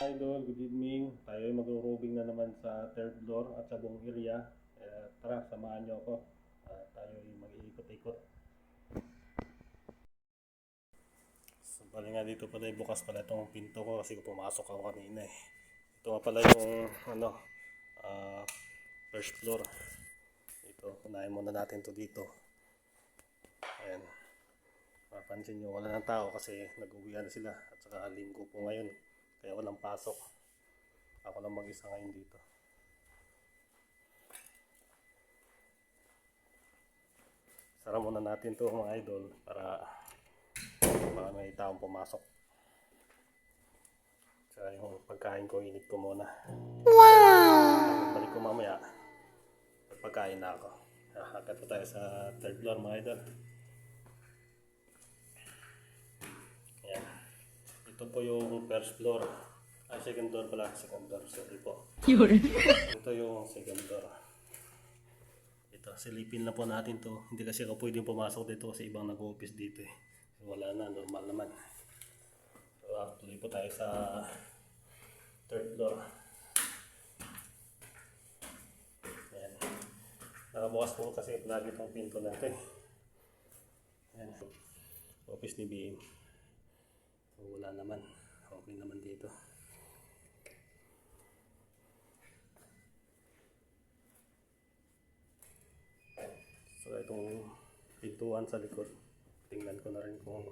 Idol, good evening. Tayo ay magro-roving na naman sa third floor at sa buong area. Tara, samahan niyo ako. Tayo ay mag-iikot-ikot. So, bali nga dito pala ay bukas pala itong pinto ko kasi pumasok ako kanina eh. Ito nga pala yung first floor. Ito, unahin muna natin to dito. Ayan. Mapansin nyo, wala ng tao kasi nag-uwian na sila. At saka linggo po ngayon. Kaya walang pasok. Ako lang mag-isa ngayon dito. Sara muna natin to mga idol para may taong pumasok. Saka yung pagkain ko, init ko muna. Wow! Balik ko mamaya. Pagkain na ako. Hakat po tayo sa third floor mga idol. Ayan. Ito po yung first floor. Second floor pala. Second floor. Sorry po. Ito yung second floor. Ito, silipin na po natin to. Hindi kasi ako pwedeng pumasok dito kasi ibang nag-office dito eh. Wala na, normal naman. So, tuloy po tayo sa third floor. Ayan. Nakabukas po kasi lagi itong pinto na ito eh. Ayan. Office ni BM. So, wala naman. Okay naman dito. So, itong pintuan sa likod. Tingnan ko na rin kung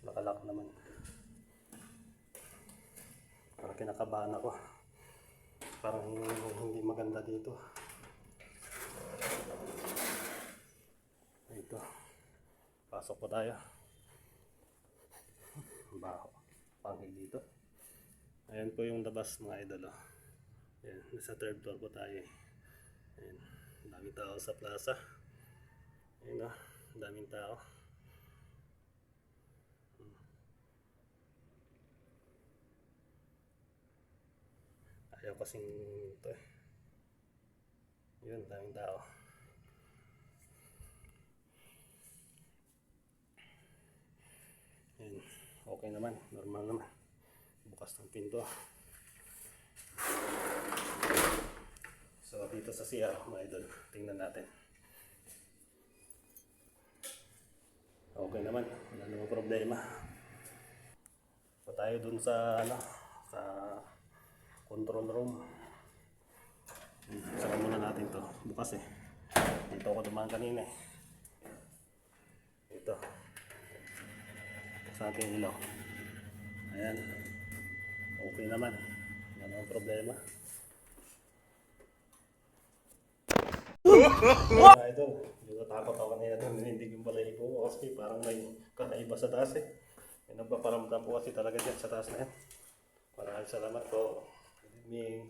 nakalak naman. Parang kinakabahan ako. Parang hindi maganda dito. Ito. Pasok po tayo. Baho. Pangil dito. Ayan po yung labas mga idol. Ayan. Nasa third floor po tayo. Ayan. Daming tao sa plaza. Ayan o. Daming tao. Ayaw kasing ito eh. Yun, daming tao. Ayan. Okay naman. Normal naman. Bukas ng pinto. So dito sa CR mga idol. Tingnan natin. Okay naman. Wala namang problema. So tayo dun sa sa control room. Saka muna natin to. Bukas eh. Dito ako dumaan kanina eh. Ito. Sa ating ilaw. Ayan. Okay naman. Wala namang problema. Idol, hindi ko takot ako kanina doon. Hindi yung balahibo ko kasi parang may kakaiba sa taas eh. May nagpaparamdam po kasi talaga dyan sa taas na yan. Maraming salamat po. Good evening.